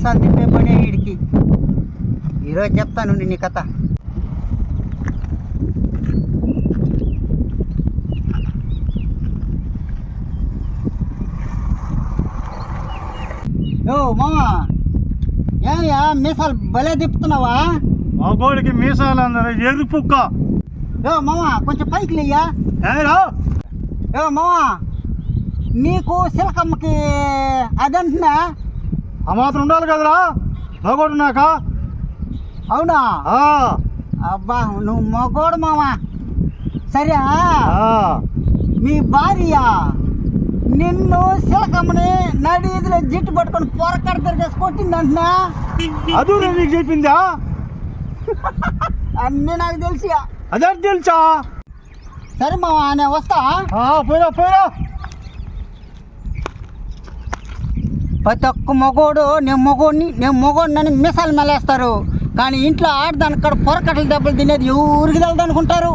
మీసాలు తిప్పే పనే వీడికి. ఈరోజు చెప్తాను నీ కథ. ఓ మామా, ఏమయ్యా మీసాలు భలే తిప్పుతున్నావా? మగోడికి మీసాలు అన్నారు ఎరుపుక్క. ఓ మామా, కొంచెం పైకి లేయ్యా. ఓ మామా, నీకు సిలకమ్మకి అదంటున్నా ఆ మాత్రం ఉండాలి కదరా మగోడు నాక. అవునా? అబ్బా నువ్వు మగోడు మామా. సరే, మీ భార్య నిన్ను సిలకమ్మని నడిదిలో జిట్టు పట్టుకొని పొరకడ తిరిగేసి కొట్టిందంటున్నా. అది నీకు చెప్పిందా? అన్నీ నాకు తెలిసి. అదే తెలుసా? సరే మామా, నేను వస్తా. పోయిరా పోయిరా. ప్రతి ఒక్క మగోడు నేను మగోడిని మిసాలు మెలేస్తారు, కానీ ఇంట్లో ఆడదాని కాడ పొరకట్టల దెబ్బలు తినేది ఎవరికి తెలదు అనుకుంటారు.